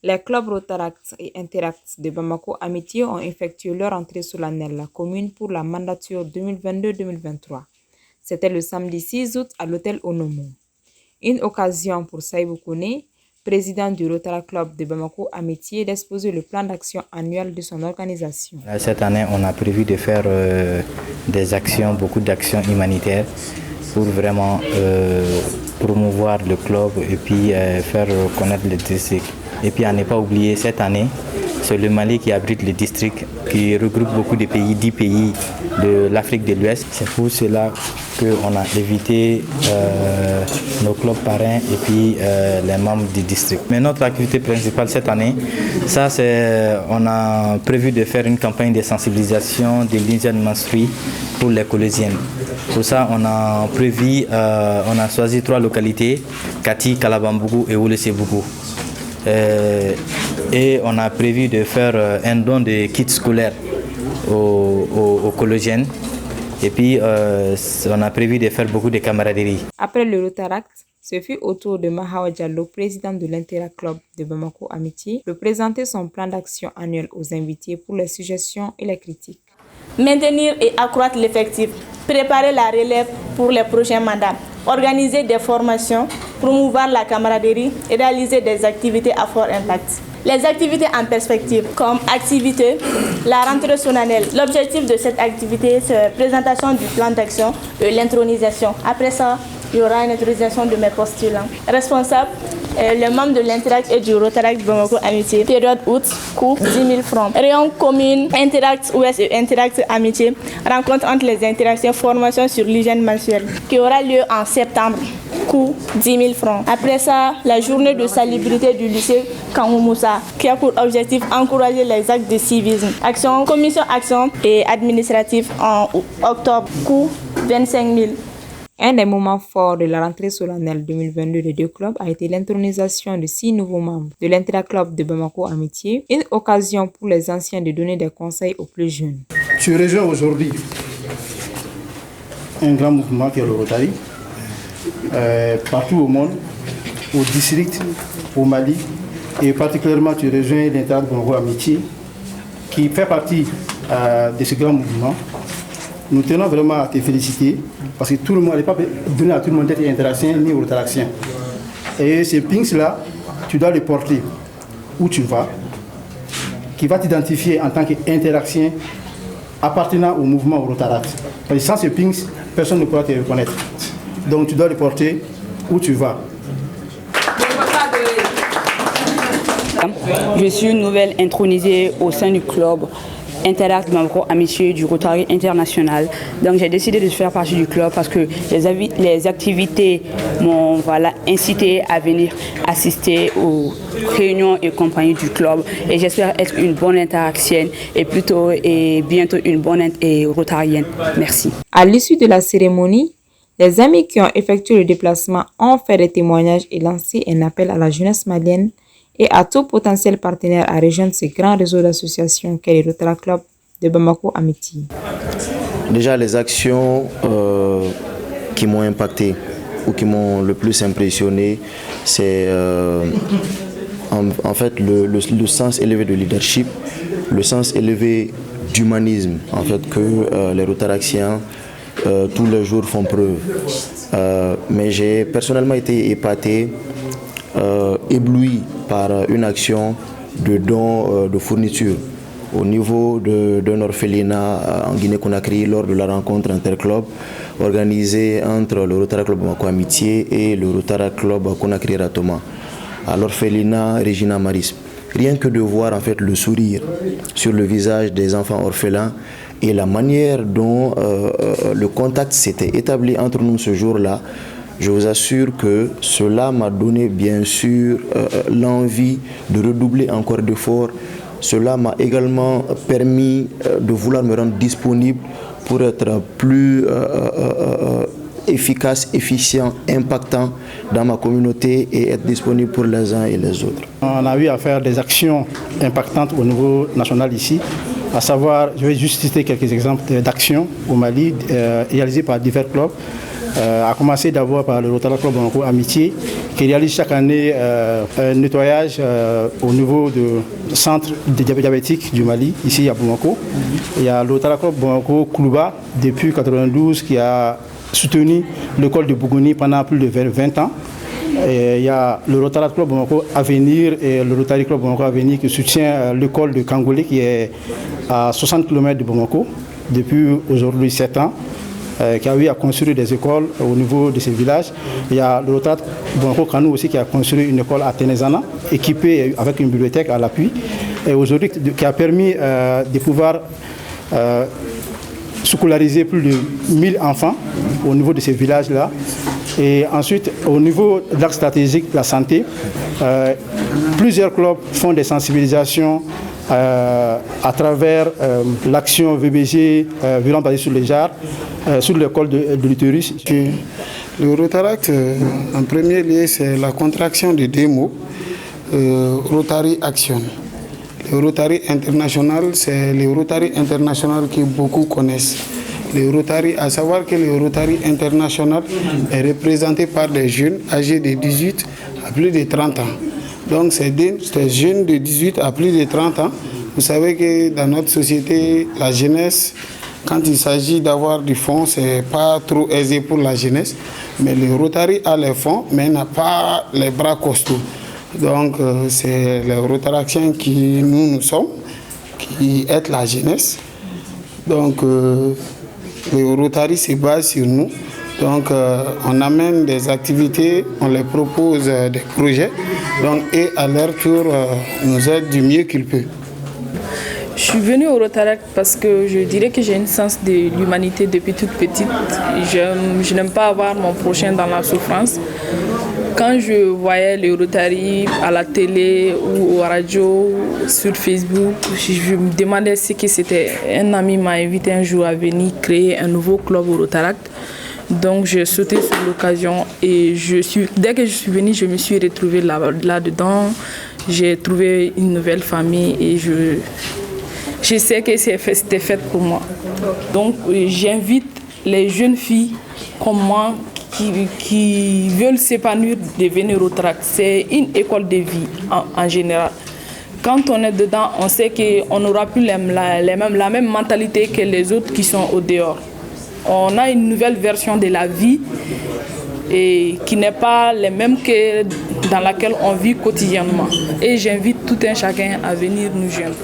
Les clubs Rotaract et Interact de Bamako Amitié ont effectué leur entrée solennelle à la commune pour la mandature 2022-2023. C'était le samedi 6 août à l'hôtel Onomo. Une occasion pour Saïbou Kone, président du Rotaract Club de Bamako Amitié, d'exposer le plan d'action annuel de son organisation. Cette année, on a prévu de faire des actions, beaucoup d'actions humanitaires pour vraiment promouvoir le club et puis faire connaître le district. Et puis à ne pas oublier, cette année, c'est le Mali qui abrite le district, qui regroupe beaucoup de pays, 10 pays de l'Afrique de l'Ouest. C'est pour cela qu'on a invité nos clubs parrains et puis les membres du district. Mais notre activité principale cette année, on a prévu de faire une campagne de sensibilisation de l'hygiène menstruelle pour les collégiennes. Pour ça, on a choisi 3 localités, Kati, Kalabambougou et Oulé-Sébougou. Et on a prévu de faire un don de kits scolaires aux collégiennes. Et puis, on a prévu de faire beaucoup de camaraderie. Après le Rotaract, ce fut au tour de Mahawa Diallo, président de l'Interact Club de Bamako Amitié, de présenter son plan d'action annuel aux invités pour les suggestions et les critiques. Maintenir et accroître l'effectif, préparer la relève pour les prochains mandats, organiser des formations, promouvoir la camaraderie et réaliser des activités à fort impact. Les activités en perspective, comme activité, la rentrée solennelle. L'objectif de cette activité, c'est la présentation du plan d'action et l'intronisation. Après ça, il y aura une intronisation de mes postulants. Responsables, les membres de l'Interact et du Rotaract Bamako Amitié. Période août, coût 10 000 francs. Rayon commune, Interact Ouest et Interact Amitié. Rencontre entre les interactions, formation sur l'hygiène mensuelle, qui aura lieu en septembre. Coût 10 000 francs. Après ça, la journée de salubrité du lycée Kangoumoussa, qui a pour objectif encourager les actes de civisme. Action, commission action et administrative en octobre. Coût 25 000. Un des moments forts de la rentrée solennelle 2022 des 2 clubs a été l'intronisation de 6 nouveaux membres de l'Interact Club de Bamako Amitié, une occasion pour les anciens de donner des conseils aux plus jeunes. Tu rejoins aujourd'hui un grand mouvement qui est le Rotary, partout au monde, au district, au Mali, et particulièrement tu rejoins l'Interact Bamako Amitié, qui fait partie de ce grand mouvement. Nous tenons vraiment à te féliciter parce que tout le monde n'est pas donné à tout le monde d'être interaction ni rotaractien. Et ces pings-là, tu dois les porter où tu vas, qui va t'identifier en tant qu'interaction appartenant au mouvement Rotaract. Parce que sans ces pings, personne ne pourra te reconnaître. Donc tu dois les porter où tu vas. Je suis une nouvelle intronisée au sein du club Interact Bamako Amitié du Rotary International. Donc j'ai décidé de faire partie du club parce que les activités m'ont incité à venir assister aux réunions et compagnies du club. Et j'espère être une bonne interaction et bientôt une bonne rotarienne. Merci. À l'issue de la cérémonie, les amis qui ont effectué le déplacement ont fait des témoignages et lancé un appel à la jeunesse malienne et à tout potentiel partenaire à rejoindre ce grand réseau d'associations qu'est le Rotaract Club de Bamako Amitié. Déjà, les actions qui m'ont impacté ou qui m'ont le plus impressionné, c'est en fait le sens élevé de leadership, le sens élevé d'humanisme en fait, que les Rotaractiens tous les jours font preuve. Mais j'ai personnellement été épaté, ébloui par une action de don de fourniture au niveau d'un orphelinat en Guinée-Conakry lors de la rencontre interclub organisée entre le Rotaract Club Bamako Amitié et le Rotaract Club Conakry Ratoma à l'orphelinat Regina Maris. Rien que de voir en fait le sourire sur le visage des enfants orphelins et la manière dont le contact s'était établi entre nous ce jour-là, je vous assure que cela m'a donné bien sûr l'envie de redoubler encore d'efforts. Cela m'a également permis de vouloir me rendre disponible pour être plus efficace, efficient, impactant dans ma communauté et être disponible pour les uns et les autres. On a eu à faire des actions impactantes au niveau national ici, à savoir, je vais juste citer quelques exemples d'actions au Mali réalisées par divers clubs. à commencer d'abord par le Rotary Club Bamako Amitié, qui réalise chaque année un nettoyage au niveau du centre diabétique du Mali, ici à Bamako. Il y a le Rotary Club Bamako Koulouba, depuis 1992, qui a soutenu l'école de Bougouni pendant plus de 20 ans. Et il y a le Rotary Club Bamako Avenir et le Rotary Club Bamako Avenir qui soutient l'école de Kangolé, qui est à 60 km de Bamako depuis aujourd'hui 7 ans. Qui a eu à construire des écoles au niveau de ces villages. Il y a le Rotary Bamako Kanou aussi qui a construit une école à Ténézana, équipée avec une bibliothèque à l'appui, et aujourd'hui qui a permis de pouvoir scolariser plus de 1000 enfants au niveau de ces villages-là. Et ensuite, au niveau de l'axe stratégique de la santé, plusieurs clubs font des sensibilisations à travers l'action VBG, violence basée sur les genres, sur l'école de l'utérus. Le Rotaract, en premier lieu, c'est la contraction de deux mots, Rotary Action. Le Rotary International, c'est le Rotary International que beaucoup connaissent. Le Rotary, à savoir que le Rotary International est représenté par des jeunes âgés de 18 à plus de 30 ans. Donc c'est des jeunes de 18 à plus de 30 ans. Vous savez que dans notre société, la jeunesse, quand il s'agit d'avoir du fonds, ce n'est pas trop aisé pour la jeunesse. Mais le Rotary a les fonds, mais n'a pas les bras costauds. Donc c'est le Rotary Action qui nous sommes, qui aide la jeunesse. Donc le Rotary se base sur nous. Donc on amène des activités, on les propose des projets, donc, et à leur tour nous aide du mieux qu'ils peuvent. Je suis venue au Rotaract parce que je dirais que j'ai un sens de l'humanité depuis toute petite. Je n'aime pas avoir mon prochain dans la souffrance. Quand je voyais le Rotary à la télé ou à la radio, sur Facebook, je me demandais ce que c'était. Un ami m'a invité un jour à venir créer un nouveau club au Rotaract. Donc j'ai sauté sur l'occasion et dès que je suis venue, je me suis retrouvée là-dedans. J'ai trouvé une nouvelle famille et je sais que c'était fait pour moi. Donc j'invite les jeunes filles comme moi qui veulent s'épanouir de venir au Rotaract. C'est une école de vie en général. Quand on est dedans, on sait qu'on n'aura plus la même mentalité que les autres qui sont au dehors. On a une nouvelle version de la vie et qui n'est pas la même que dans laquelle on vit quotidiennement. Et j'invite tout un chacun à venir nous joindre.